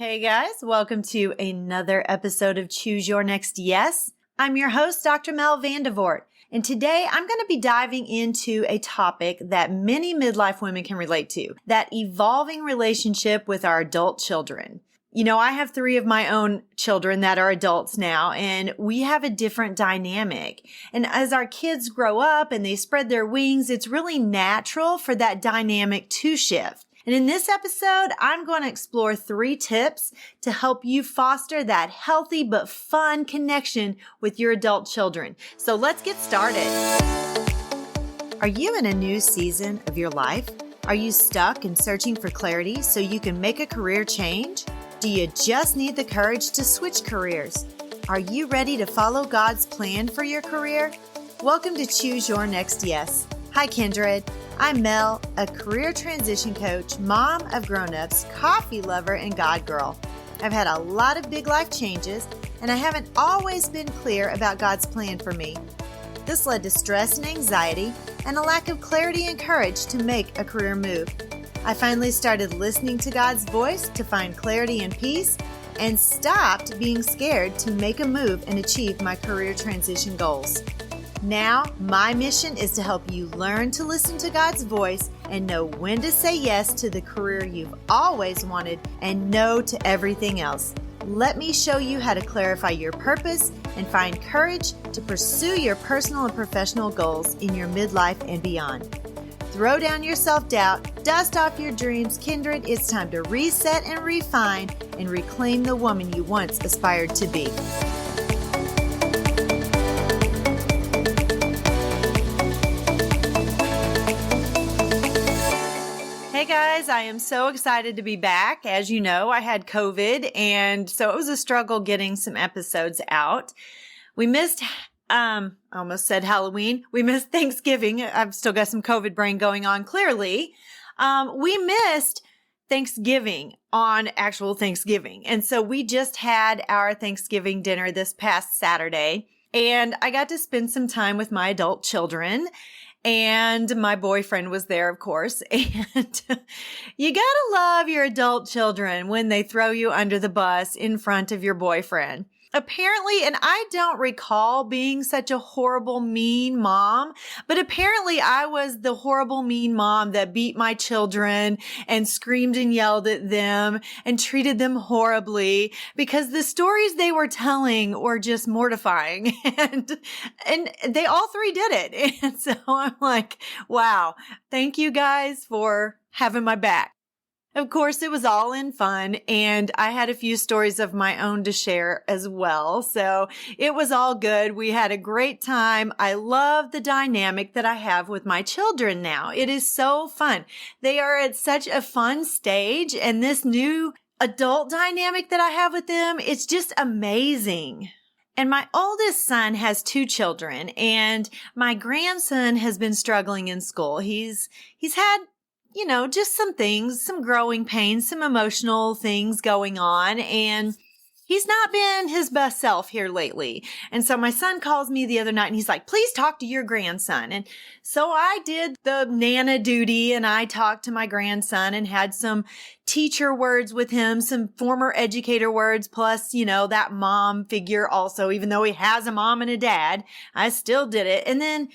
Hey guys, welcome to another episode of Choose Your Next Yes. I'm your host, Dr. Mel Vandevort, and today I'm going to be diving into a topic that many midlife women can relate to, that evolving relationship with our adult children. You know, I have 3 of my own children that are adults now, and we have a different dynamic. And as our kids grow up and they spread their wings, it's really natural for that dynamic to shift. And in this episode, I'm going to explore 3 tips to help you foster that healthy but fun connection with your adult children. So let's get started. Are you in a new season of your life? Are you stuck and searching for clarity so you can make a career change? Do you just need the courage to switch careers? Are you ready to follow God's plan for your career? Welcome to Choose Your Next Yes. Hi, Kindred. I'm Mel, a career transition coach, mom of grown-ups, coffee lover, and God girl. I've had a lot of big life changes, and I haven't always been clear about God's plan for me. This led to stress and anxiety and a lack of clarity and courage to make a career move. I finally started listening to God's voice to find clarity and peace and stopped being scared to make a move and achieve my career transition goals. Now, my mission is to help you learn to listen to God's voice and know when to say yes to the career you've always wanted and no to everything else. Let me show you how to clarify your purpose and find courage to pursue your personal and professional goals in your midlife and beyond. Throw down your self-doubt, dust off your dreams, Kindred. It's time to reset and refine and reclaim the woman you once aspired to be. Hey guys, I am so excited to be back. As you know, I had COVID, and so it was a struggle getting some episodes out. We missed, I almost said Halloween. We missed Thanksgiving. I've still got some COVID brain going on, clearly. We missed Thanksgiving on actual Thanksgiving. And so we just had our Thanksgiving dinner this past Saturday, and I got to spend some time with my adult children. And my boyfriend was there, of course. And you gotta love your adult children when they throw you under the bus in front of your boyfriend. Apparently, and I don't recall being such a horrible, mean mom, but apparently I was the horrible, mean mom that beat my children and screamed and yelled at them and treated them horribly because the stories they were telling were just mortifying. And they all 3 did it. And so I'm like, wow, thank you guys for having my back. Of course, it was all in fun, and I had a few stories of my own to share as well. So it was all good. We had a great time. I love the dynamic that I have with my children now. It is so fun. They are at such a fun stage, and this new adult dynamic that I have with them, it's just amazing. And my oldest son has 2 children, and my grandson has been struggling in school. He's had just some things, some growing pains, some emotional things going on. And he's not been his best self here lately. And so my son calls me the other night and he's like, please talk to your grandson. And so I did the Nana duty and I talked to my grandson and had some teacher words with him, some former educator words, plus, that mom figure also, even though he has a mom and a dad, I still did it. And then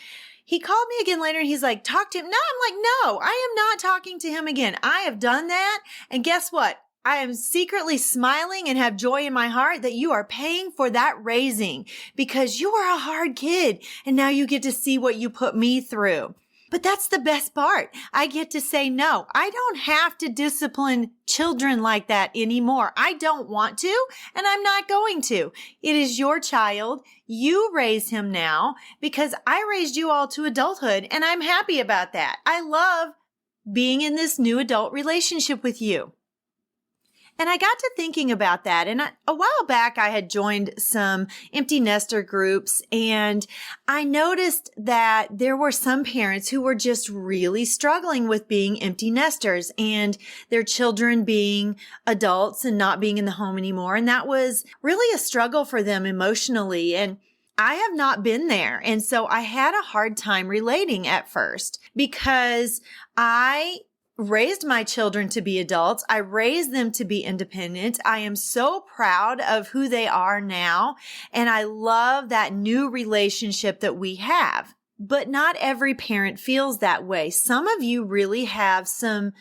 he called me again later and he's like, talk to him. No, I'm like, no, I am not talking to him again. I have done that. And guess what? I am secretly smiling and have joy in my heart that you are paying for that raising because you are a hard kid. And now you get to see what you put me through. But that's the best part. I get to say, no, I don't have to discipline children like that anymore. I don't want to, and I'm not going to. It is your child. You raise him now because I raised you all to adulthood, and I'm happy about that. I love being in this new adult relationship with you. And I got to thinking about that. And a while back, I had joined some empty nester groups, and I noticed that there were some parents who were just really struggling with being empty nesters and their children being adults and not being in the home anymore. And that was really a struggle for them emotionally. And I have not been there. And so I had a hard time relating at first because I raised my children to be adults. I raised them to be independent. I am so proud of who they are now. And I love that new relationship that we have. But not every parent feels that way. Some of you really have some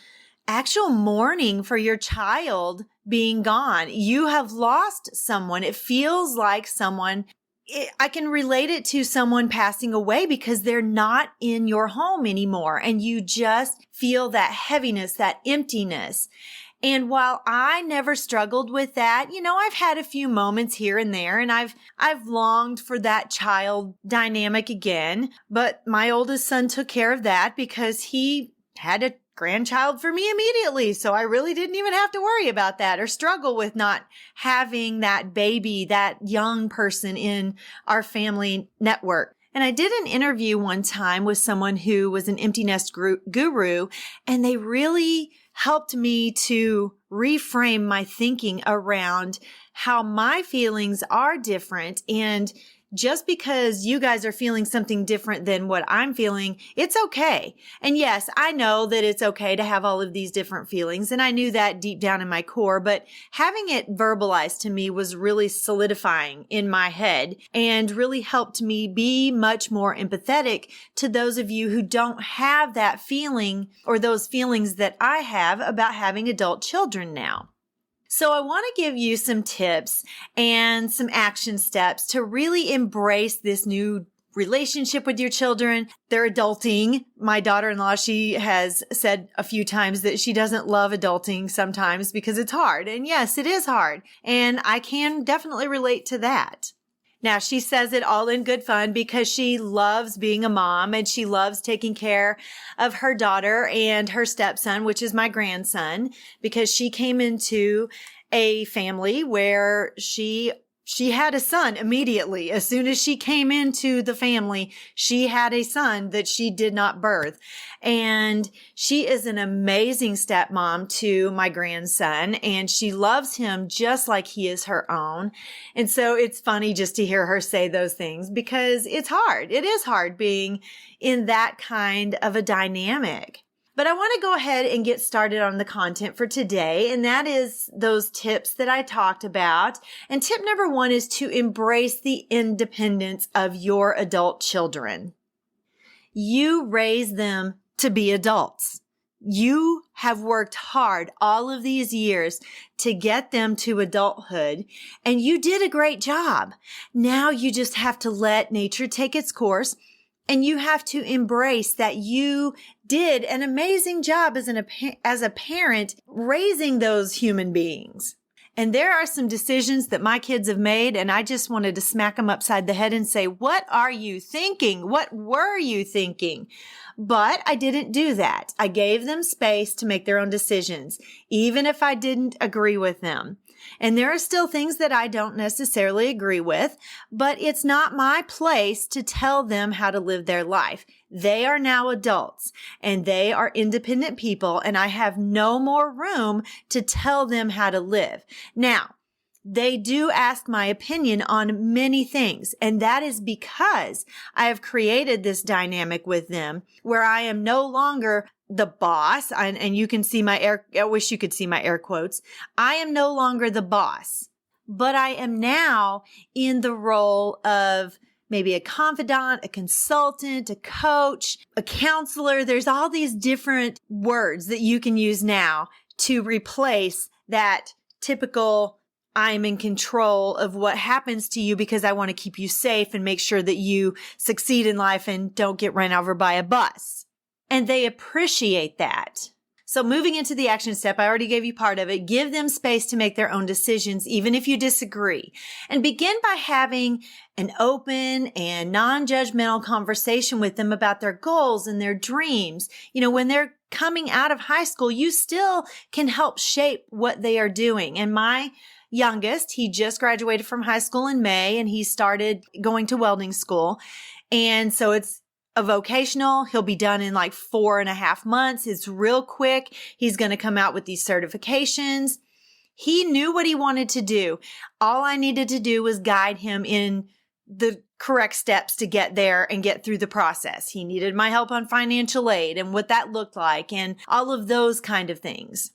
actual mourning for your child being gone. You have lost someone. It feels like I can relate it to someone passing away because they're not in your home anymore. And you just feel that heaviness, that emptiness. And while I never struggled with that, I've had a few moments here and there, and I've longed for that child dynamic again. But my oldest son took care of that because he had a grandchild for me immediately. So I really didn't even have to worry about that or struggle with not having that baby, that young person in our family network. And I did an interview one time with someone who was an empty nest guru, and they really helped me to reframe my thinking around how my feelings are different. And just because you guys are feeling something different than what I'm feeling, it's okay. And yes, I know that it's okay to have all of these different feelings. And I knew that deep down in my core, but having it verbalized to me was really solidifying in my head and really helped me be much more empathetic to those of you who don't have that feeling or those feelings that I have about having adult children now. So I want to give you some tips and some action steps to really embrace this new relationship with your children. They're adulting. My daughter-in-law, she has said a few times that she doesn't love adulting sometimes because it's hard. And yes, it is hard. And I can definitely relate to that. Now, she says it all in good fun because she loves being a mom and she loves taking care of her daughter and her stepson, which is my grandson, because she came into a family where she had a son immediately. As soon as she came into the family, she had a son that she did not birth. And she is an amazing stepmom to my grandson, and she loves him just like he is her own. And so it's funny just to hear her say those things because it's hard. It is hard being in that kind of a dynamic. But I want to go ahead and get started on the content for today, and that is those tips that I talked about. And tip number 1 is to embrace the independence of your adult children. You raise them to be adults. You have worked hard all of these years to get them to adulthood, and you did a great job. Now you just have to let nature take its course. And you have to embrace that you did an amazing job as a parent raising those human beings. And there are some decisions that my kids have made, and I just wanted to smack them upside the head and say, what are you thinking? What were you thinking? But I didn't do that. I gave them space to make their own decisions, even if I didn't agree with them. And there are still things that I don't necessarily agree with, but it's not my place to tell them how to live their life. They are now adults and they are independent people, and I have no more room to tell them how to live. Now, they do ask my opinion on many things, and that is because I have created this dynamic with them where I am no longer the boss, and you can see I wish you could see my air quotes. I am no longer the boss, but I am now in the role of maybe a confidant, a consultant, a coach, a counselor. There's all these different words that you can use now to replace that typical I'm in control of what happens to you because I want to keep you safe and make sure that you succeed in life and don't get run over by a bus. And they appreciate that. So moving into the action step, I already gave you part of it. Give them space to make their own decisions, even if you disagree. And begin by having an open and non-judgmental conversation with them about their goals and their dreams. When they're coming out of high school, you still can help shape what they are doing. And my youngest, he just graduated from high school in May, and he started going to welding school. And so it's a vocational. He'll be done in like 4.5 months. It's real quick. He's going to come out with these certifications. He knew what he wanted to do. All I needed to do was guide him in the correct steps to get there and get through the process. He needed my help on financial aid and what that looked like and all of those kind of things.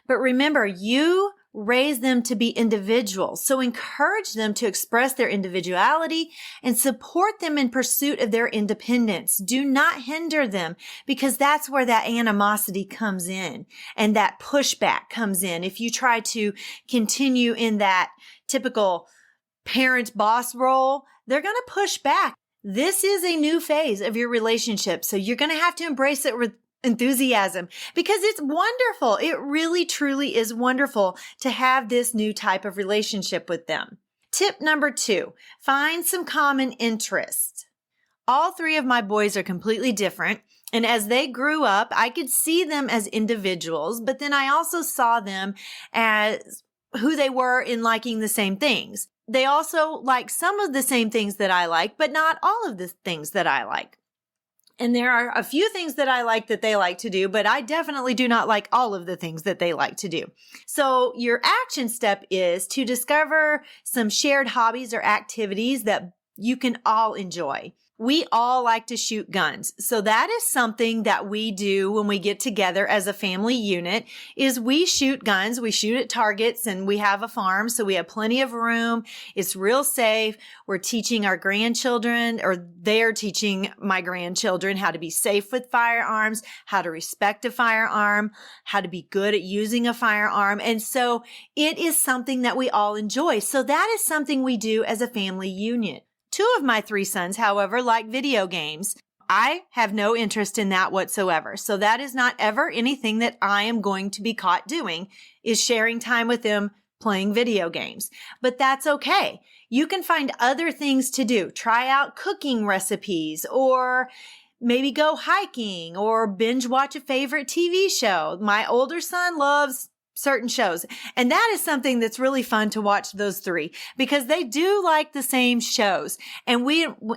But remember, you raise them to be individuals. So encourage them to express their individuality and support them in pursuit of their independence. Do not hinder them, because that's where that animosity comes in and that pushback comes in. If you try to continue in that typical parent boss role, they're going to push back. This is a new phase of your relationship. So you're going to have to embrace it with enthusiasm, because it's wonderful. It really, truly is wonderful to have this new type of relationship with them. Tip number 2, find some common interests. All 3 of my boys are completely different. And as they grew up, I could see them as individuals, but then I also saw them as who they were in liking the same things. They also like some of the same things that I like, but not all of the things that I like. And there are a few things that I like that they like to do, but I definitely do not like all of the things that they like to do. So your action step is to discover some shared hobbies or activities that you can all enjoy. We all like to shoot guns. So that is something that we do when we get together as a family unit, is we shoot guns. We shoot at targets, and we have a farm. So we have plenty of room. It's real safe. We're teaching our grandchildren, or they're teaching my grandchildren, how to be safe with firearms, how to respect a firearm, how to be good at using a firearm. And so it is something that we all enjoy. So that is something we do as a family unit. 2 of my 3 sons, however, like video games. I have no interest in that whatsoever. So that is not ever anything that I am going to be caught doing, is sharing time with them playing video games. But that's okay. You can find other things to do. Try out cooking recipes, or maybe go hiking, or binge watch a favorite TV show. My older son loves certain shows. And that is something that's really fun to watch those 3, because they do like the same shows. And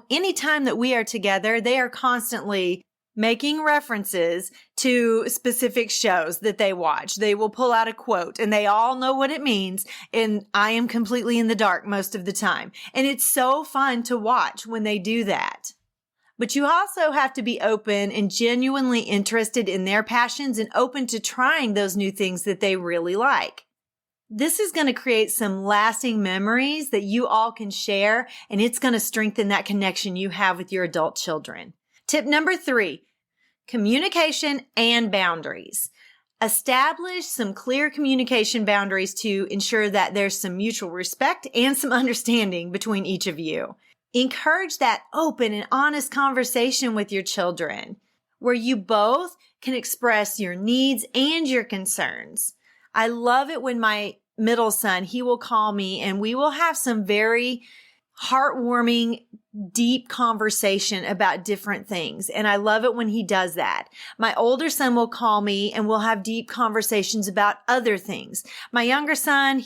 anytime that we are together, they are constantly making references to specific shows that they watch. They will pull out a quote and they all know what it means. And I am completely in the dark most of the time. And it's so fun to watch when they do that. But you also have to be open and genuinely interested in their passions and open to trying those new things that they really like. This is going to create some lasting memories that you all can share, and it's going to strengthen that connection you have with your adult children. Tip number 3, communication and boundaries. Establish some clear communication boundaries to ensure that there's some mutual respect and some understanding between each of you. Encourage that open and honest conversation with your children, where you both can express your needs and your concerns. I love it when my middle son, he will call me and we will have some very heartwarming, deep conversation about different things. And I love it when he does that. My older son will call me and we'll have deep conversations about other things. My younger son,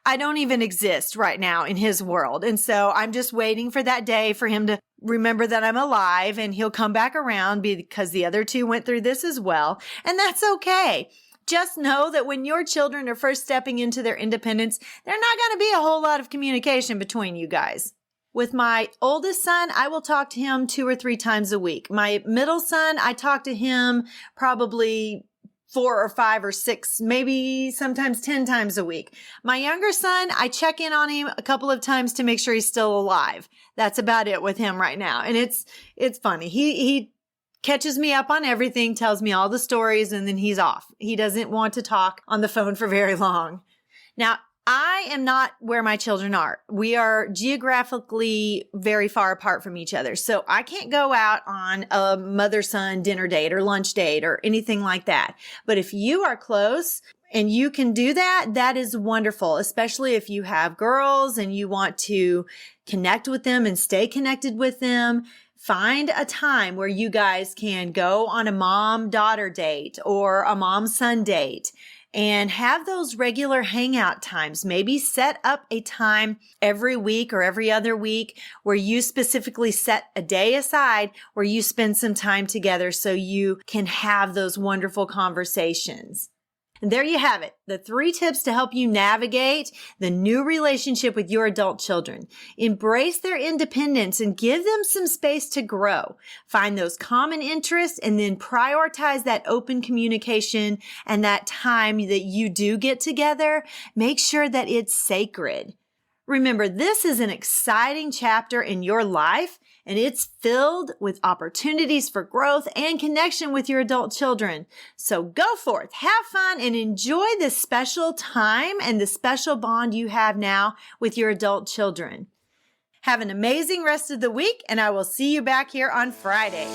I don't even exist right now in his world. And so I'm just waiting for that day for him to remember that I'm alive, and he'll come back around, because the other 2 went through this as well. And that's okay. Just know that when your children are first stepping into their independence, there's not going to be a whole lot of communication between you guys. With my oldest son, I will talk to him 2 or 3 times a week. My middle son, I talk to him probably 4 or 5 or 6, maybe sometimes 10 times a week. My younger son, I check in on him a couple of times to make sure he's still alive. That's about it with him right now. And it's funny. He catches me up on everything, tells me all the stories, and then he's off. He doesn't want to talk on the phone for very long. Now, I am not where my children are. We are geographically very far apart from each other. So I can't go out on a mother-son dinner date or lunch date or anything like that. But if you are close and you can do that, that is wonderful, especially if you have girls and you want to connect with them and stay connected with them. Find a time where you guys can go on a mom-daughter date or a mom-son date, and have those regular hangout times. Maybe set up a time every week or every other week where you specifically set a day aside where you spend some time together so you can have those wonderful conversations. And there you have it, the 3 tips to help you navigate the new relationship with your adult children. Embrace their independence and give them some space to grow. Find those common interests and then prioritize that open communication and that time that you do get together. Make sure that it's sacred. Remember, this is an exciting chapter in your life, and it's filled with opportunities for growth and connection with your adult children. So go forth, have fun, and enjoy this special time and the special bond you have now with your adult children. Have an amazing rest of the week, and I will see you back here on Friday.